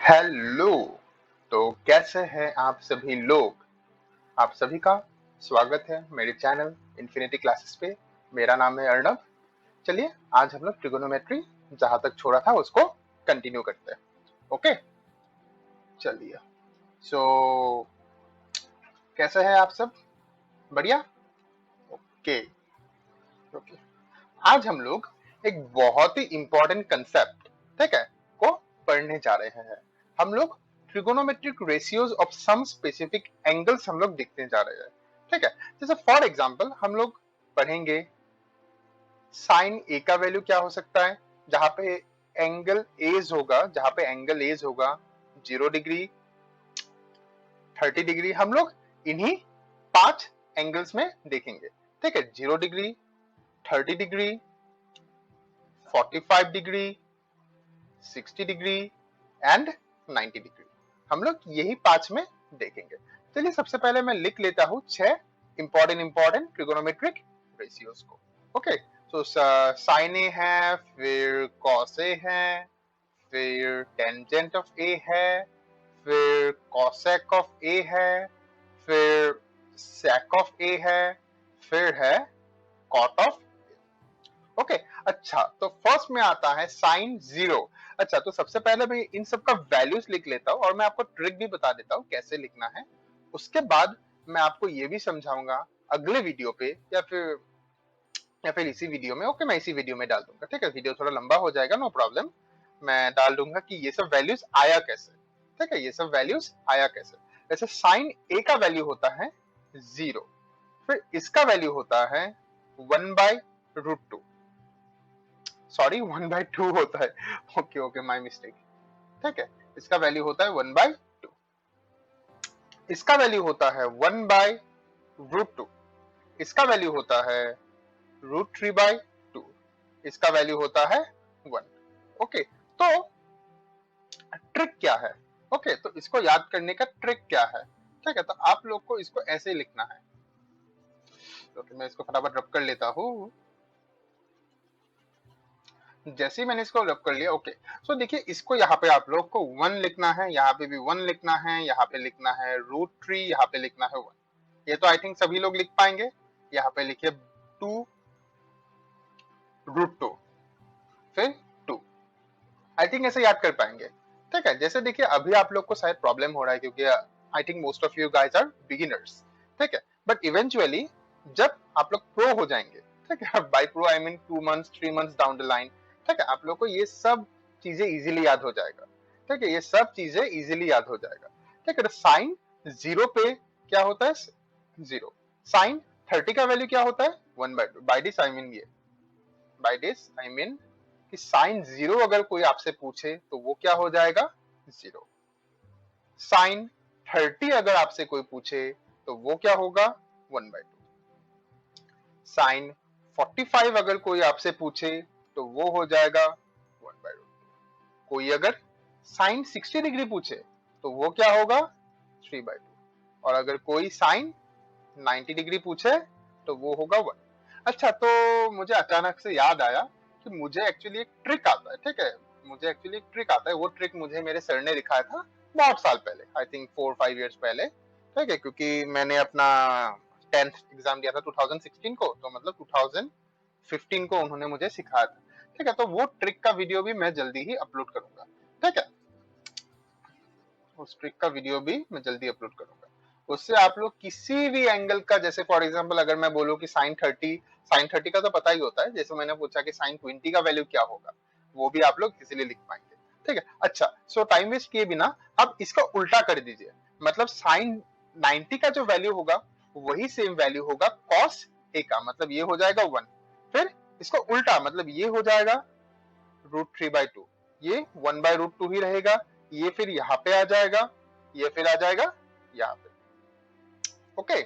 Hello. तो कैसे हैं आप सभी लोग। आप सभी का स्वागत है मेरे चैनल इन्फिनिटी क्लासेस पे। मेरा नाम है अर्णव। चलिए आज हम लोग ट्रिगोनोमेट्री जहां तक छोड़ा था उसको कंटिन्यू करते हैं। ओके चलिए। सो कैसे हैं आप सब। बढ़िया। Okay okay. आज हम लोग एक बहुत ही इंपॉर्टेंट कंसेप्ट ठीक है को पढ़ने जा रहे हैं। हम लोग trigonometric ratios of some specific angles हम लोग देखने जा रहे हैं। ठीक है। जैसे फॉर एग्जांपल हम लोग पढ़ेंगे साइन ए का वैल्यू क्या हो सकता है जहां पे एंगल एज होगा 0 डिग्री 30 डिग्री। हम लोग इन्हीं 5 एंगल्स में देखेंगे। ठीक है। 0 degree 30 degree 45 degree 60 degree and 90 degree. हम लोग यही 5 में देखेंगे। चलिए सबसे पहले मैं लिख लेता हूं 6 इंपॉर्टेंट ट्रिगोनोमेट्रिक रेशियोज को। ओके। तो साइन ए है, फिर कॉस ए है, फिर टेंजेंट ऑफ ए है, फिर कॉसेक ऑफ ए है, फिर सेक ऑफ ए है, फिर है कॉट ऑफ। ओके। अच्छा तो फर्स्ट में आता है साइन 0। अच्छा तो सबसे पहले मैं इन सब का वैल्यूज लिख लेता हूं और मैं आपको ट्रिक भी बता देता हूं कैसे लिखना है। उसके बाद मैं आपको ये भी समझाऊंगा अगले वीडियो पे या फिर इसी वीडियो में। ओके मैं इसी वीडियो में डाल दूंगा। ठीक है। वीडियो थोड़ा लंबा हो जाएगा, नो प्रॉब्लम। मैं डाल दूंगा कि ये सब वैल्यूज आया कैसे। ठीक है। ये सब वैल्यूज आया कैसे। जैसे साइन ए का वैल्यू होता है 0, फिर इसका वैल्यू होता है 1/√2। सॉरी 1/2 होता है। Okay okay my mistake. ठीक है। इसका वैल्यू होता है 1/2। इसका वैल्यू होता है 1/√2। इसका वैल्यू होता है √3/2। इसका वैल्यू होता है 1। ओके। तो ट्रिक क्या है। ओके तो इसको याद करने का ट्रिक क्या है। ठीक है। तो आप लोग को इसको ऐसे ही लिखना है। ओके मैं इसको फटाफट रब कर लेता हूँ। जैसे ही मैंने इसको रब कर लिया। ओके सो देखिए इसको यहाँ पे आप लोग को 1 लिखना है, यहाँ पे भी 1 लिखना है, यहाँ पे लिखना है √3, यहाँ पे लिखना है 1। ये तो आई थिंक सभी लोग लिख पाएंगे। यहाँ पे लिखिए 2√2 फिर 2। आई थिंक ऐसे याद कर पाएंगे। ठीक है। जैसे देखिए अभी आप लोग को शायद प्रॉब्लम हो रहा है क्योंकि I think most of you guys are beginners. ठीक है। बट इवेंचुअली जब आप लोग प्रो हो जाएंगे, ठीक है, by pro I mean 2 months 3 months down the line, ठीक है, आप लोग को ये सब चीजें इजीली याद हो जाएगा। ठीक है। ये सब चीजें इजीली याद हो जाएगा। ठीक है। तो साइन 0 पे क्या होता है 0। साइन 30 का वैल्यू क्या होता है 1/2। बाय दिस आई मीन ये, बाय दिस आई मीन कि साइन 0 अगर कोई आपसे पूछे तो वो क्या हो जाएगा 0। साइन 30 अगर आपसे कोई पूछे तो वो क्या होगा 1/2। साइन 45 अगर कोई आपसे पूछे तो वो हो जाएगा 1/2। कोई अगर साइन 60 डिग्री पूछे तो वो क्या होगा 3/2। और अगर कोई साइन 90 डिग्री पूछे तो वो होगा 1। अच्छा तो मुझे अचानक से याद आया कि मुझे एक्चुअली एक ट्रिक आता है। ठीक है। मुझे एक्चुअली एक ट्रिक आता है। वो ट्रिक मुझे मेरे सर ने दिखाया था बहुत साल पहले, आई थिंक 4-5 इयर्स पहले। ठीक है। क्योंकि मैंने अपना 10th एग्जाम दिया था 2016 को, तो मतलब 2015 को उन्होंने मुझे सिखाया था। ठीक है। तो वो ट्रिक का वीडियो भी मैं जल्दी ही अपलोड करूंगा। ठीक है। उस ट्रिक का वीडियो भी मैं जल्दी अपलोड करूंगा। उससे आप लोग किसी भी एंगल का, जैसे फॉर एग्जांपल अगर मैं बोलूं कि साइन 30 का तो पता ही होता है। जैसे मैंने पूछा कि साइन 20 का वैल्यू क्या होगा, वो भी आप लोग इजीली लिख पाएंगे। ठीक है। अच्छा सो टाइम वेस्ट किए बिना आप इसका उल्टा कर दीजिए। मतलब साइन 90 का जो वैल्यू होगा वही सेम वैल्यू होगा कॉस ए का, मतलब ये हो जाएगा 1। फिर इसको उल्टा मतलब ये हो जाएगा √3/2। ये 1/√2 ही रहेगा। ये फिर यहाँ पे आ जाएगा, ये फिर आ जाएगा यहाँ पे। ओके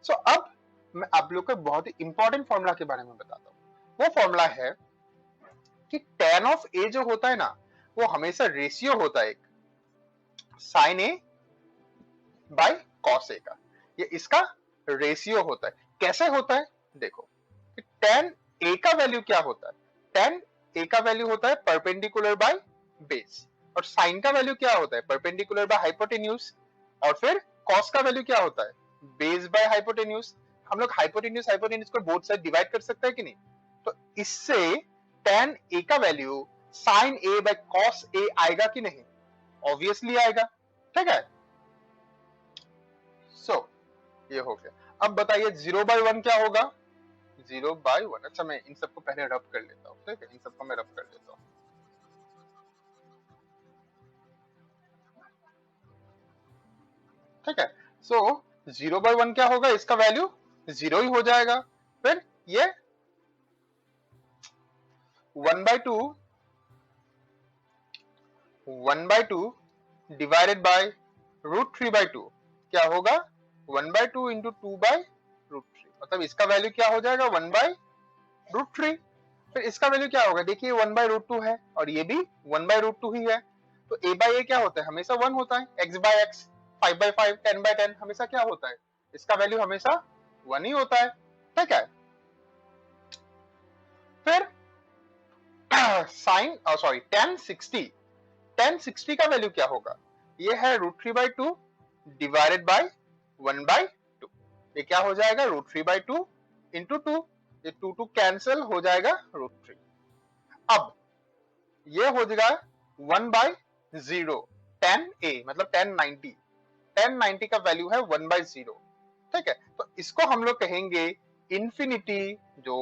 सो अब मैं आप लोग को बहुत ही इंपॉर्टेंट फॉर्मूला के बारे में बताता हूँ। वो फॉर्मूला है कि tan ऑफ ए जो होता है ना, वो हमेशा रेशियो होता है एक sign A by cos A का। ये इसका रेशियो होता है। कैसे होता है देखो, tan ए का वैल्यू क्या होता है। tan ए का वैल्यू होता है परपेंडिकुलर बाय बेस। और साइन का वैल्यू क्या होता है, परपेंडिकुलर बाय हाइपोटेन्यूज, और फिर कॉस का वैल्यू क्या होता है, बेस बाय हाइपोटेन्यूज। हम लोग हाइपोटेन्यूज हाइपोटेन्यूज को बोथ साइड डिवाइड कर सकते हैं कि नहीं, तो इससे tan a का value sin a by cos a आएगा कि नहीं, ऑब्वियसली आएगा, ठीक है। सो ये हो गया। अब बताइए 0/1 क्या होगा, 0/1। अच्छा मैं इन सबको पहले रब कर लेता हूँ, ठीक है, इन सबको मैं रब कर लेता हूँ, ठीक है। सो 0/1 क्या होगा, इसका वैल्यू 0 ही हो जाएगा। फिर ये 1/2 डिवाइडेड बाय √3/2 क्या होगा, 1/2 इंटू 2/√3, मतलब इसका वैल्यू क्या हो जाएगा, 1/√3। फिर इसका वैल्यू क्या होगा, देखिए 1/√2 है और ये भी 1/√2 ही है, तो a/a क्या होता है, हमेशा 1 होता है, x/x 5/5 10/10 हमेशा क्या होता है, इसका वैल्यू हमेशा 1 ही होता है, ठीक है। फिर साइन सॉरी tan60 का वैल्यू क्या होगा, ये है √3/2 डिवाइडेड बाय 1/2, ये क्या हो जाएगा, √3/2 इंटू 2, ये 2 कैंसिल हो जाएगा √3। अब ये हो जाएगा 1/0, tan a मतलब tan90 का वैल्यू है 1/0, ठीक है। तो इसको हम लोग कहेंगे इंफिनिटी, जो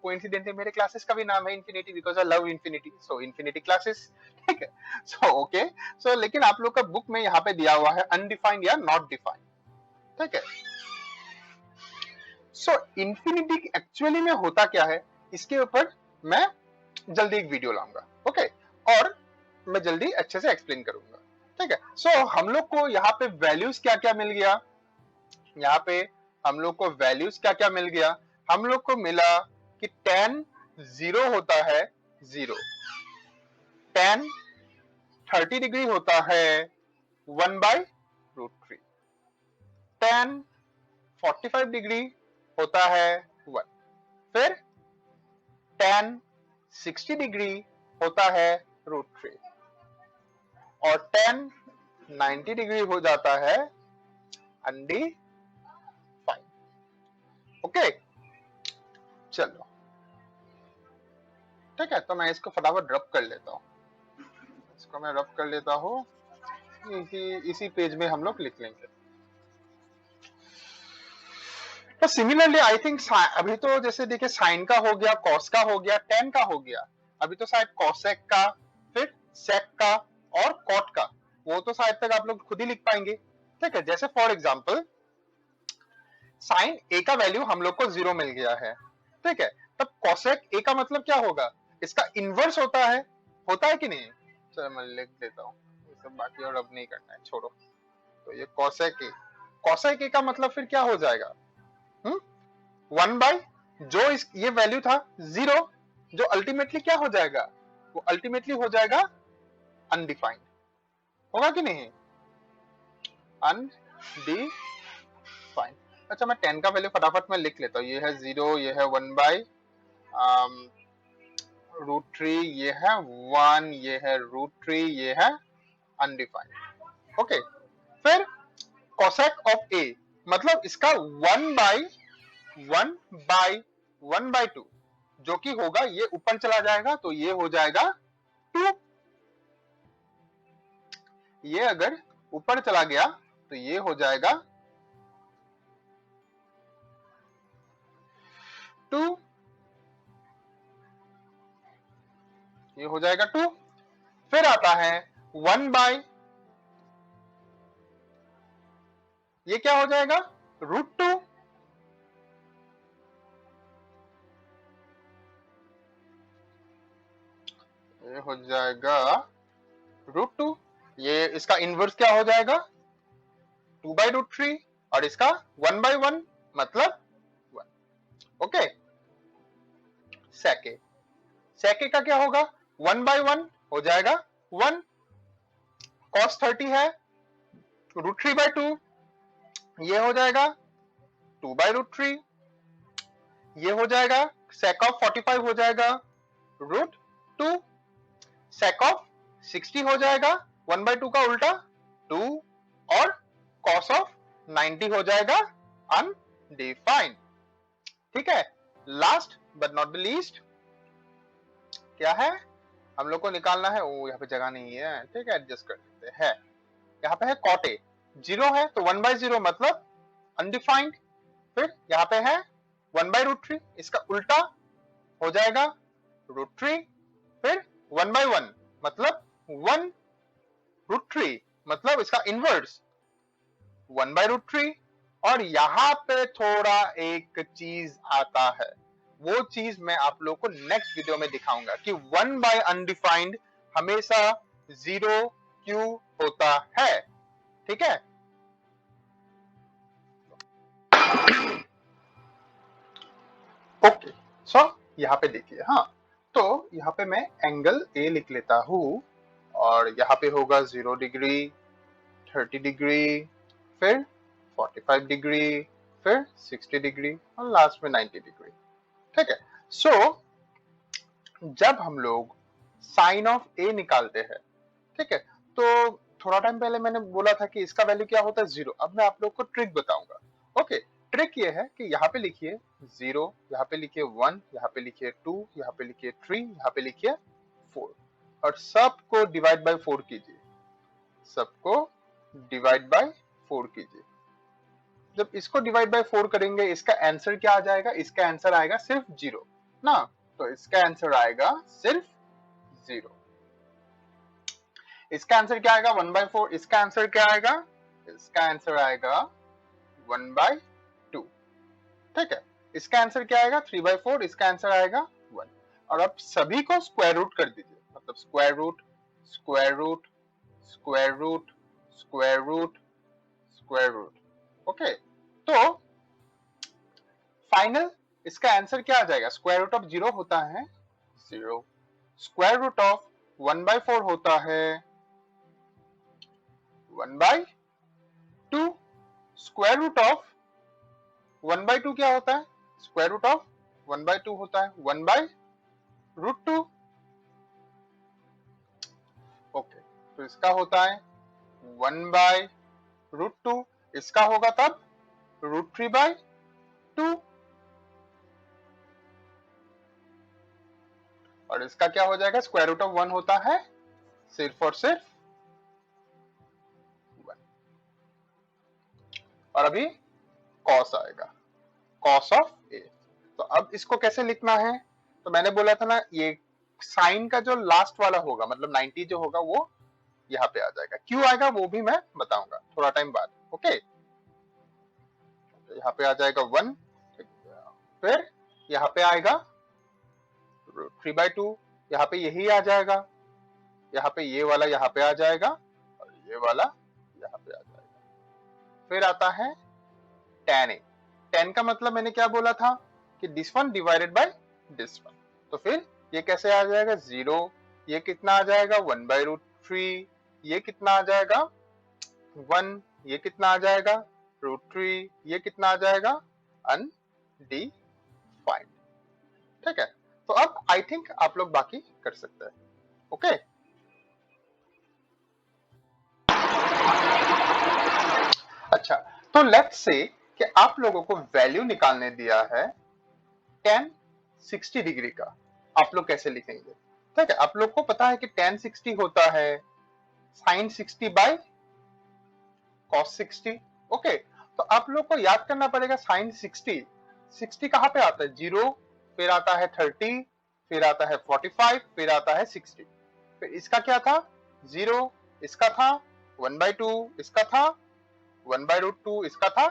कोइंसिडेंटली मेरे क्लासेस का भी नाम है infinity, because I love infinity, so infinity classes, ठीक है। सो ओके, सो लेकिन आप लोग का बुक में यहाँ पे दिया हुआ है अनडिफाइंड या नॉट डिफाइंड, ठीक है। सो इंफिनिटी एक्चुअली में होता क्या है, इसके ऊपर मैं जल्दी एक वीडियो लाऊंगा, ओके, और मैं जल्दी अच्छे से एक्सप्लेन करूंगा, ठीक है। सो हम लोग को यहाँ पे वैल्यूज क्या क्या मिल गया, यहाँ पे हम लोग को वैल्यूज क्या क्या मिल गया, हम लोग को मिला कि tan 0 होता है 0, tan 30 डिग्री होता है 1/√3, tan 45 डिग्री होता है 1, फिर tan 60 डिग्री होता है √3, और tan 90 डिग्री हो जाता है अनडिफाइंड, ओके। चलो ठीक है, तो मैं इसको फटाफट रब कर लेता हूँ, इसको मैं रब कर लेता हूँ, इसी पेज में हम लोग लिख लेंगे। तो सिमिलरली आई थिंक अभी तो जैसे देखिए साइन का हो गया, कॉस का हो गया, टेन का हो गया, अभी तो शायद कॉसेक का, फिर सेक का और कॉट का, वो तो शायद तक आप लोग खुद ही लिख पाएंगे, ठीक है। जैसे फॉर एग्जाम्पल साइन ए का वैल्यू हम लोग को 0 मिल गया है, ठीक है, तब कॉसेक ए का मतलब क्या होगा, इसका इनवर्स होता है कि नहीं, चलो मैं लिख देता हूँ, ये सब बाकी और अब नहीं करना है, छोड़ो। तो ये कॉसेक ए का मतलब फिर क्या हो जाएगा, 1 बाय जो ये वैल्यू था 0, जो अल्टीमेटली क्या हो जाएगा, वो अल्टीमेटली हो जाएगा अनडिफाइंड, होगा कि नहीं, अनडिफाइंड। अच्छा मैं 10 का वैल्यू फटाफट में लिख लेता हूँ, ये है 0, ये है 1/√3, ये है 1, ये है √3, ये है अनडिफाइंड, ओके। फिर कोसेक ऑफ ए मतलब इसका 1/1/2 जो कि होगा, ये ऊपर चला जाएगा तो ये हो जाएगा 2, ये अगर ऊपर चला गया तो ये हो जाएगा 2, ये हो जाएगा 2। फिर आता है 1/, ये क्या हो जाएगा, √2, ये हो जाएगा √2, ये इसका इनवर्स क्या हो जाएगा 2/√3, और इसका 1/1 मतलब 1, ओके। सेके सेके का क्या होगा, 1/1 हो जाएगा 1, cos 30 है √3/2, ये हो जाएगा 2/√3, ये हो जाएगा sec ऑफ 45 हो जाएगा √2, sec ऑफ 60 हो जाएगा 1/2 का उल्टा 2 और cos ऑफ 90 हो जाएगा अनडिफाइंड। ठीक है, last but not the least क्या है, हम लोग को निकालना है, ओ यहाँ पे जगह नहीं है, ठीक है एडजस्ट कर लेते हैं। यहाँ पे है cot a, 0 है तो 1/0 मतलब अनडिफाइंड। फिर यहाँ पे है 1/√3, इसका उल्टा हो जाएगा √3। फिर 1/1 मतलब 1√3 मतलब इसका इनवर्स 1/√3। और यहाँ पे थोड़ा एक चीज आता है, वो चीज मैं आप लोग को नेक्स्ट वीडियो में दिखाऊंगा कि 1/अनडिफाइंड हमेशा 0 क्यों होता है। ठीक है, ओके सो यहाँ पे देखिए, हाँ तो यहाँ पे मैं एंगल ए लिख लेता हूं और यहाँ पे होगा 0 डिग्री, 30 डिग्री, फिर 45 डिग्री, फिर 60 डिग्री और लास्ट में 90 डिग्री। ठीक है, सो जब हम लोग साइन ऑफ ए निकालते हैं, ठीक है, तो थोड़ा टाइम पहले मैंने बोला था कि इसका वैल्यू क्या होता है 0। अब मैं आप लोग को ट्रिक बताऊंगा। ओके, ट्रिक ये है कि यहाँ पे लिखिए 0, यहाँ पे लिखिए 1, यहाँ पे लिखिए 2, यहाँ पे लिखिए 3, यहाँ पे लिखिए 4 और सबको डिवाइड बाय 4 कीजिए, सबको डिवाइड बाय 4 कीजिए। जब इसको डिवाइड बाय 4 करेंगे इसका आंसर क्या आ जाएगा, इसका आंसर आएगा सिर्फ 0 ना, तो इसका आंसर आएगा सिर्फ 0। इसका आंसर क्या आएगा 1/4, इसका आंसर क्या आएगा, इसका आंसर आएगा 1/2। ठीक है, इसका आंसर क्या आएगा 3/4, इसका आंसर आएगा 1। और अब सभी को स्क्वायर रूट कर दीजिए, मतलब square root square root square root square root square root. Okay, तो फाइनल इसका आंसर क्या आ जाएगा, स्क्वायर रूट ऑफ 0 होता है 0, स्क्वायर रूट ऑफ 1/4 होता है 1/2, स्क्वायर रूट ऑफ 1/2 क्या होता है, स्क्वायर रूट ऑफ 1/2 होता है 1/√2। ओके, तो इसका होता है 1/√2, इसका होगा तब √3/2 और इसका क्या हो जाएगा, स्क्वायर रूट ऑफ 1 होता है सिर्फ और सिर्फ 1। और अभी कॉस आएगा, कॉस ऑफ ए। तो अब इसको कैसे लिखना है, तो मैंने बोला था ना ये साइन का जो लास्ट वाला होगा मतलब 90 जो होगा वो यहाँ पे आ जाएगा, क्यों आएगा वो भी मैं बताऊंगा थोड़ा टाइम बाद। ओके, तो यहाँ पे आ जाएगा 1, फिर यहाँ पे आएगा 3/2, यहाँ पे यही आ जाएगा, यहाँ पे ये वाला यहाँ पे आ जाएगा और ये वाला यहाँ पे आ जाएगा। फिर आता है tan a, tan का मतलब मैंने क्या बोला था कि this one divided by this one, तो फिर ये कैसे आ जाएगा 0, ये कितना आ जाएगा 1/√3, ये कितना आ जाएगा 1, ये कितना आ जाएगा √3, ये कितना आ जाएगा अनडिफाइंड। ठीक है, तो अब आई थिंक आप लोग बाकी कर सकते हैं। ओके, अच्छा तो लेट्स से कि आप लोगों को वैल्यू निकालने दिया है tan 60 डिग्री का, आप लोग कैसे लिखेंगे। ठीक है, आप लोग को पता है कि tan 60 होता है sin 60 बाय cos 60। ओके, तो आप लोग को याद करना पड़ेगा sin 60, 60 कहाँ पे आता है 0, फिर आता है 30, फिर आता है 45, फिर आता है 60। फिर इसका क्या था 0, इसका था 1/2, इसका था 1/√2, इसका था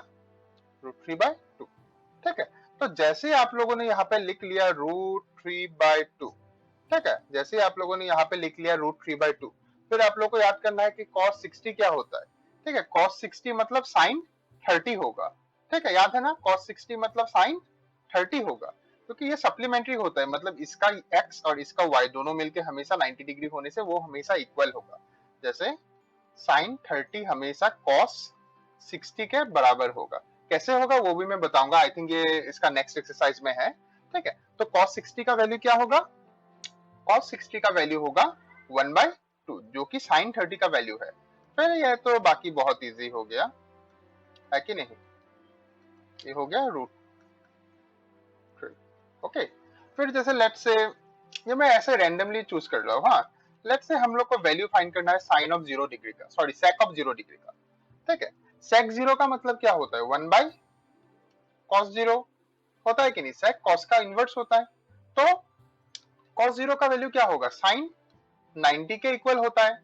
√3/2। ठीक है, तो जैसे आप लोगों ने यहाँ पे लिख लिया √3/2, ठीक है, जैसे आप लोगों ने यहाँ पे लिख लिया √3/2, फिर आप लोग को याद करना है कि cos 60 क्या होता है। ठीक है, cos 60 मतलब sin 30 होगा। ठीक है, याद है ना, cos 60 मतलब sin 30 होगा, क्योंकि ये सप्लीमेंट्री होता है, मतलब इसका x और इसका y दोनों मिलके हमेशा 90 डिग्री होने से वो हमेशा इक्वल होगा। जैसे sin 30 हमेशा cos 60 के बराबर होगा, कैसे होगा वो भी मैं बताऊंगा, आई थिंक ये इसका नेक्स्ट एक्सरसाइज में है। ठीक है, तो cos 60 का वैल्यू क्या होगा, cos 60 का वैल्यू होगा 1/2 2 जो कि sin 30 का वैल्यू है। फिर ये तो बाकी बहुत इजी हो गया है कि नहीं, ये हो गया √3। ओके, फिर जैसे लेट्स से ये मैं ऐसे रैंडमली चूज कर रहा हूँ। हाँ, लेट्स से हम लोग को वैल्यू फाइंड करना है साइन ऑफ 0 डिग्री का, सॉरी सेक ऑफ 0 डिग्री का। ठीक है, सेक 0 का मतलब क्या होता है, 1 बाई कॉस 0 होता है कि नहीं, सेक कॉस का इनवर्स होता है। तो कॉस 0 का वैल्यू क्या होगा, साइन 90 के इक्वल होता है,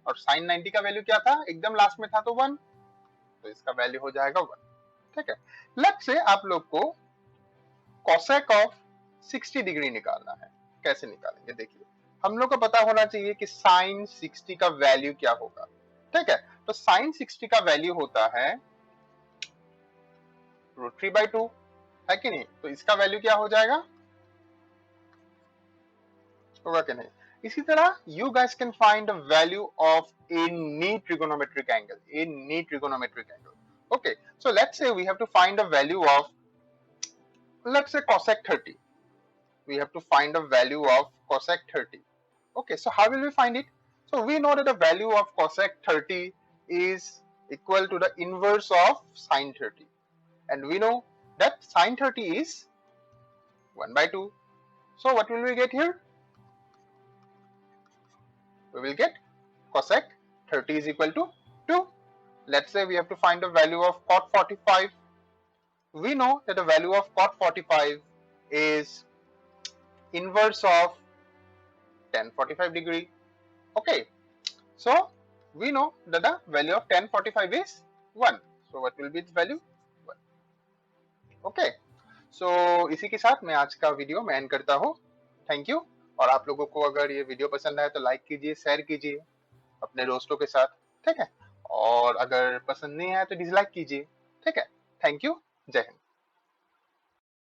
और साइन 90 का वैल्यू क्या था, एकदम लास्ट में था तो 1, तो इसका वैल्यू हो जाएगा 1। ठीक है, लेट्स से आप लोग को कोसेक ऑफ 60 डिग्री निकालना है। कैसे निकालेंगे, देखिए हम लोग को पता होना चाहिए कि साइन 60 का वैल्यू क्या होगा। ठीक है, तो साइन 60 का वैल्यू होता है √3/2, है कि नहीं, तो इसका वैल्यू क्या हो जाएगा, होगा कि नहीं। इसी तरह you guys can find the value of any trigonometric angle. Okay, so let's say we have to find the value of, let's say cosec 30, we have to find the value of cosec 30. Okay, so how will we find it? So we know that the value of cosec 30 is equal to the inverse of sin 30, and we know that sin 30 is 1/2. So what will we get here, we will get cosec 30 is equal to 2. Let's say we have to find the value of cot 45. We know that the value of cot 45 is inverse of tan 45 degree. Okay, so we know that the value of tan 45 is 1. So what will be its value, 1. Okay, so इसी के साथ मैं आज का video मैं and करता हूँ। Thank you. और आप लोगों को अगर ये वीडियो पसंद आए तो लाइक कीजिए, शेयर कीजिए अपने दोस्तों के साथ। ठीक है, और अगर पसंद नहीं आया तो डिसलाइक कीजिए। ठीक है, थैंक यू, जय हिंद।